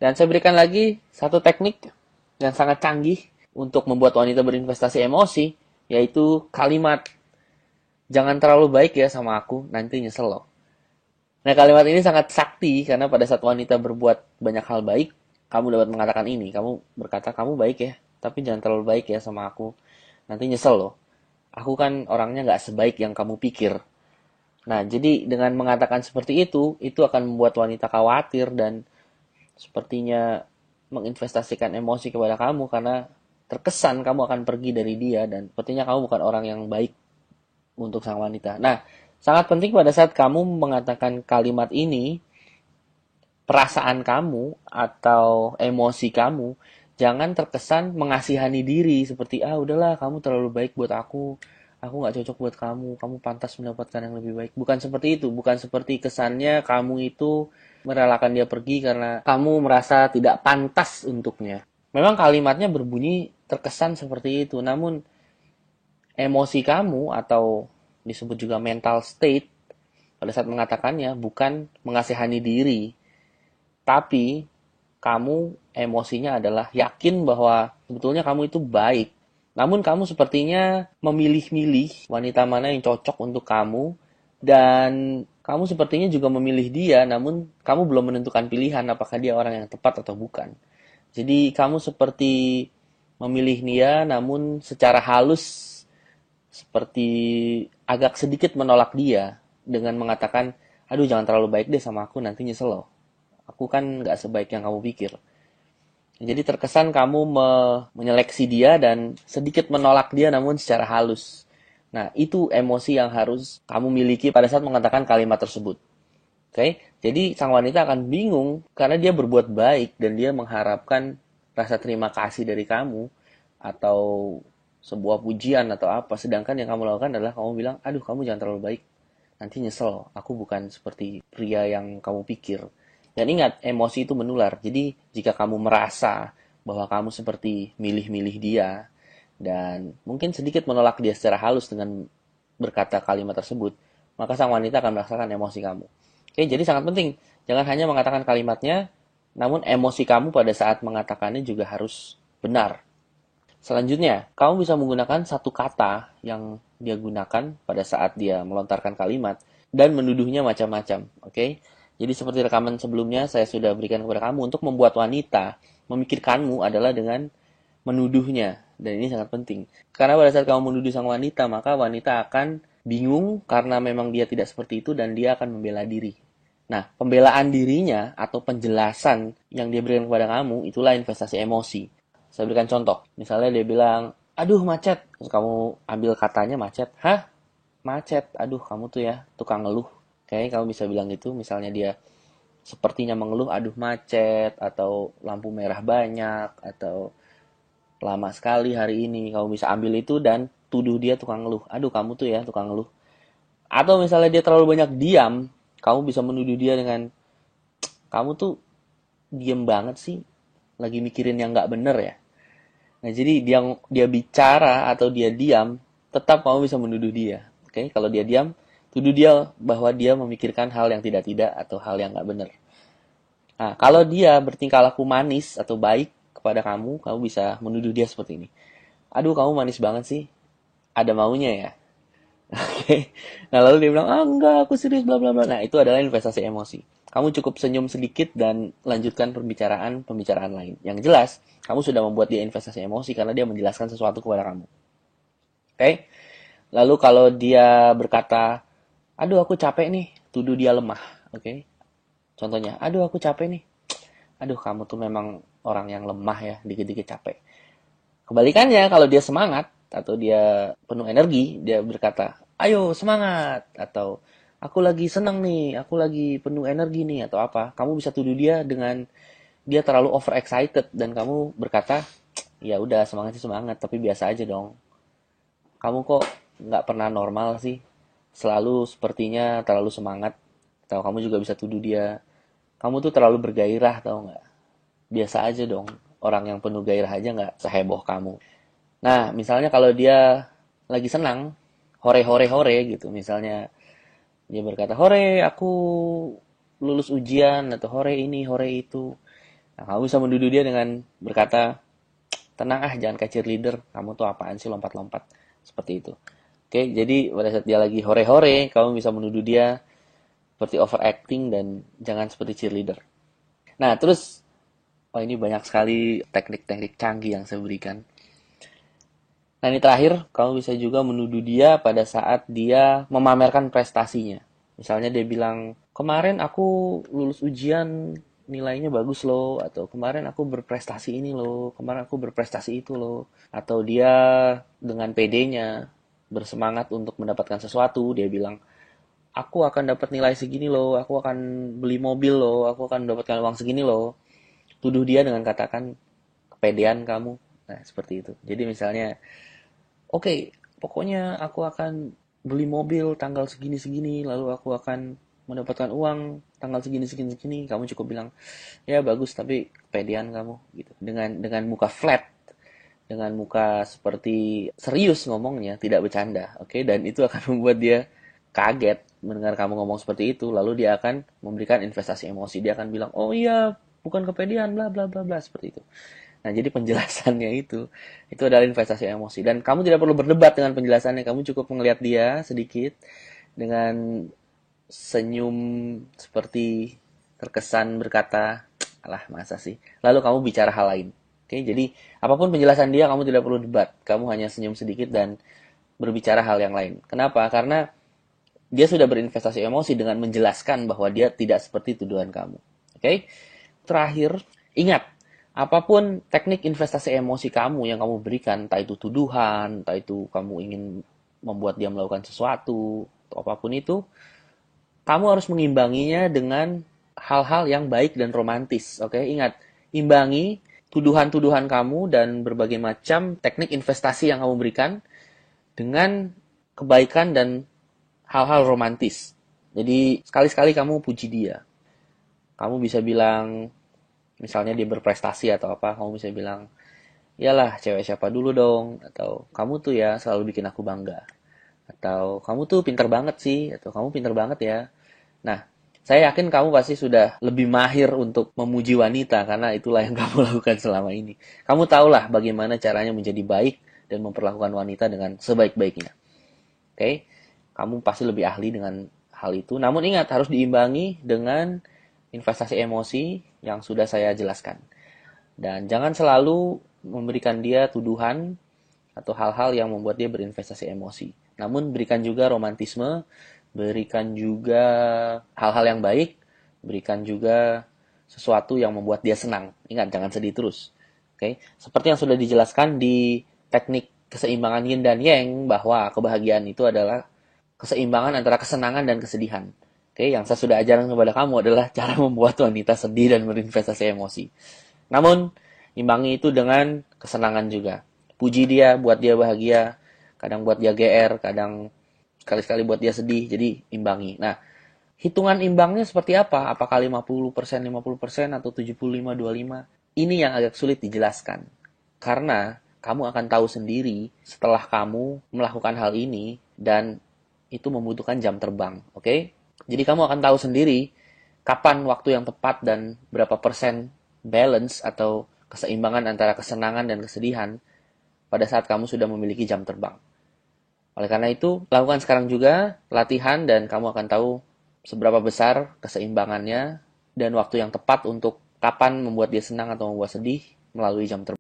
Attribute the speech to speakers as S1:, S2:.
S1: Dan saya berikan lagi satu teknik yang sangat canggih untuk membuat wanita berinvestasi emosi, yaitu kalimat, "Jangan terlalu baik ya sama aku, nanti nyesel loh." Nah, kalimat ini sangat sakti karena pada saat wanita berbuat banyak hal baik, kamu dapat mengatakan ini. Kamu berkata, "Kamu baik ya, tapi jangan terlalu baik ya sama aku, nanti nyesel loh. Aku kan orangnya nggak sebaik yang kamu pikir." Nah, jadi dengan mengatakan seperti itu akan membuat wanita khawatir dan sepertinya menginvestasikan emosi kepada kamu karena terkesan kamu akan pergi dari dia dan sepertinya kamu bukan orang yang baik untuk sang wanita. Nah, sangat penting pada saat kamu mengatakan kalimat ini, perasaan kamu atau emosi kamu jangan terkesan mengasihani diri seperti, "Ah udahlah, kamu terlalu baik buat aku nggak cocok buat kamu pantas mendapatkan yang lebih baik." Bukan seperti itu, bukan seperti kesannya kamu itu merelakan dia pergi karena kamu merasa tidak pantas untuknya. Memang kalimatnya berbunyi terkesan seperti itu, namun emosi kamu atau disebut juga mental state pada saat mengatakannya bukan mengasihani diri, tapi kamu emosinya adalah yakin bahwa sebetulnya kamu itu baik. Namun kamu sepertinya memilih-milih wanita mana yang cocok untuk kamu dan kamu sepertinya juga memilih dia, namun kamu belum menentukan pilihan apakah dia orang yang tepat atau bukan. Jadi kamu seperti memilih dia namun secara halus seperti agak sedikit menolak dia dengan mengatakan, "Aduh jangan terlalu baik deh sama aku, nanti nyesel loh. Aku kan gak sebaik yang kamu pikir." Jadi terkesan kamu menyeleksi dia dan sedikit menolak dia namun secara halus. Nah, itu emosi yang harus kamu miliki pada saat mengatakan kalimat tersebut. Oke? Jadi sang wanita akan bingung karena dia berbuat baik dan dia mengharapkan rasa terima kasih dari kamu atau sebuah pujian atau apa. Sedangkan yang kamu lakukan adalah kamu bilang, "Aduh kamu jangan terlalu baik, nanti nyesel. Aku bukan seperti pria yang kamu pikir." Dan ingat, emosi itu menular. Jadi jika kamu merasa bahwa kamu seperti milih-milih dia dan mungkin sedikit menolak dia secara halus dengan berkata kalimat tersebut, maka sang wanita akan merasakan emosi kamu. Oke, jadi sangat penting. Jangan hanya mengatakan kalimatnya, namun emosi kamu pada saat mengatakannya juga harus benar. Selanjutnya, kamu bisa menggunakan satu kata yang dia gunakan pada saat dia melontarkan kalimat dan menuduhnya macam-macam. Oke? Jadi seperti rekaman sebelumnya saya sudah berikan kepada kamu untuk membuat wanita memikirkanmu adalah dengan menuduhnya. Dan ini sangat penting. Karena pada saat kamu menuduh sang wanita, maka wanita akan bingung karena memang dia tidak seperti itu dan dia akan membela diri. Nah, pembelaan dirinya atau penjelasan yang dia berikan kepada kamu, itulah investasi emosi. Saya berikan contoh. Misalnya dia bilang, "Aduh macet." Terus kamu ambil katanya macet. "Hah? Macet? Aduh kamu tuh ya tukang ngeluh." Oke, kamu bisa bilang gitu. Misalnya dia sepertinya mengeluh, "Aduh macet." Atau "lampu merah banyak." Atau "lama sekali hari ini." Kamu bisa ambil itu dan tuduh dia tukang ngeluh. "Aduh kamu tuh ya tukang ngeluh." Atau misalnya dia terlalu banyak diam, kamu bisa menuduh dia dengan, "Kamu tuh diem banget sih. Lagi mikirin yang nggak bener ya." Nah, jadi dia bicara atau dia diam, tetap kamu bisa menuduh dia. Oke, kalau dia diam, tuduh dia bahwa dia memikirkan hal yang tidak-tidak atau hal yang nggak benar. Nah, kalau dia bertingkah laku manis atau baik kepada kamu bisa menuduh dia seperti ini. "Aduh, kamu manis banget sih. Ada maunya ya." Oke. Nah, lalu dia bilang, "Ah, enggak, aku serius, bla bla bla." Nah, itu adalah investasi emosi. Kamu cukup senyum sedikit dan lanjutkan pembicaraan lain. Yang jelas, kamu sudah membuat dia investasi emosi karena dia menjelaskan sesuatu kepada kamu. Oke? Lalu kalau dia berkata, "Aduh, aku capek nih." Tuduh dia lemah. Oke? Contohnya, "Aduh, aku capek nih." "Aduh, kamu tuh memang orang yang lemah ya, dikit-dikit capek." Kebalikannya, kalau dia semangat atau dia penuh energi, dia berkata, "Ayo semangat." Atau, "Aku lagi senang nih, aku lagi penuh energi nih." Atau apa. Kamu bisa tuduh dia dengan dia terlalu overexcited dan kamu berkata, "Ya udah semangat sih semangat, tapi biasa aja dong. Kamu kok nggak pernah normal sih. Selalu sepertinya terlalu semangat." Atau kamu juga bisa tuduh dia, "Kamu tuh terlalu bergairah tau nggak? Biasa aja dong. Orang yang penuh gairah aja nggak seheboh kamu." Nah, misalnya kalau dia lagi senang, hore-hore-hore gitu. Misalnya dia berkata, "Hore, aku lulus ujian." Atau "Hore ini, hore itu." Nah, kamu bisa menduduh dia dengan berkata, tenang ah, jangan kayak cheerleader, kamu tuh apaan sih lompat-lompat, seperti itu. Oke, jadi pada saat dia lagi hore-hore, kamu bisa menuduh dia seperti overacting dan jangan seperti cheerleader. Nah, terus, oh ini banyak sekali teknik-teknik canggih yang saya berikan. Nah, ini terakhir, kamu bisa juga menuduh dia pada saat dia memamerkan prestasinya. Misalnya dia bilang, kemarin aku lulus ujian nilainya bagus loh, atau kemarin aku berprestasi ini loh, kemarin aku berprestasi itu loh. Atau dia dengan PD-nya bersemangat untuk mendapatkan sesuatu, dia bilang, aku akan dapat nilai segini loh, aku akan beli mobil loh, aku akan mendapatkan uang segini loh. Tuduh dia dengan katakan, kepedean kamu. Nah, seperti itu. Jadi misalnya, oke, pokoknya aku akan beli mobil tanggal segini-segini, lalu aku akan mendapatkan uang tanggal segini-segini. Kamu cukup bilang, ya bagus, tapi kepedean kamu, gitu. Dengan muka flat, dengan muka seperti serius ngomongnya, tidak bercanda, oke? Dan itu akan membuat dia kaget mendengar kamu ngomong seperti itu, lalu dia akan memberikan investasi emosi. Dia akan bilang, oh iya, bukan kepedean, bla bla bla bla, seperti itu. Nah, jadi penjelasannya itu adalah investasi emosi. Dan kamu tidak perlu berdebat dengan penjelasannya. Kamu cukup melihat dia sedikit dengan senyum seperti terkesan berkata, alah masa sih. Lalu kamu bicara hal lain. Oke, jadi apapun penjelasan dia, kamu tidak perlu debat. Kamu hanya senyum sedikit dan berbicara hal yang lain. Kenapa? Karena dia sudah berinvestasi emosi dengan menjelaskan bahwa dia tidak seperti tuduhan kamu. Oke? Terakhir, ingat, apapun teknik investasi emosi kamu yang kamu berikan, entah itu tuduhan, entah itu kamu ingin membuat dia melakukan sesuatu, atau apapun itu, kamu harus mengimbanginya dengan hal-hal yang baik dan romantis. Oke, ingat, imbangi tuduhan-tuduhan kamu dan berbagai macam teknik investasi yang kamu berikan dengan kebaikan dan hal-hal romantis. Jadi, sekali-sekali kamu puji dia. Kamu bisa bilang, misalnya dia berprestasi atau apa, kamu bisa bilang, iyalah cewek siapa dulu dong, atau kamu tuh ya selalu bikin aku bangga, atau kamu tuh pinter banget sih, atau kamu pinter banget ya. Nah, saya yakin kamu pasti sudah lebih mahir untuk memuji wanita karena itulah yang kamu lakukan selama ini. Kamu tahulah bagaimana caranya menjadi baik dan memperlakukan wanita dengan sebaik-baiknya. Oke? Kamu pasti lebih ahli dengan hal itu. Namun ingat, harus diimbangi dengan investasi emosi yang sudah saya jelaskan. Dan jangan selalu memberikan dia tuduhan atau hal-hal yang membuat dia berinvestasi emosi. Namun berikan juga romantisme, berikan juga hal-hal yang baik, berikan juga sesuatu yang membuat dia senang. Ingat, jangan sedih terus. Oke, seperti yang sudah dijelaskan di teknik keseimbangan yin dan yang, bahwa kebahagiaan itu adalah keseimbangan antara kesenangan dan kesedihan. Oke, yang saya sudah ajarkan kepada kamu adalah cara membuat wanita sedih dan berinvestasi emosi. Namun, imbangi itu dengan kesenangan juga. Puji dia, buat dia bahagia, kadang buat dia GR, kadang sekali-sekali buat dia sedih, jadi imbangi. Nah, hitungan imbangnya seperti apa? Apakah 50% atau 75-25? Ini yang agak sulit dijelaskan. Karena kamu akan tahu sendiri setelah kamu melakukan hal ini dan itu membutuhkan jam terbang, oke? Jadi kamu akan tahu sendiri kapan waktu yang tepat dan berapa persen balance atau keseimbangan antara kesenangan dan kesedihan pada saat kamu sudah memiliki jam terbang. Oleh karena itu, lakukan sekarang juga latihan dan kamu akan tahu seberapa besar keseimbangannya dan waktu yang tepat untuk kapan membuat dia senang atau membuat sedih melalui jam terbang.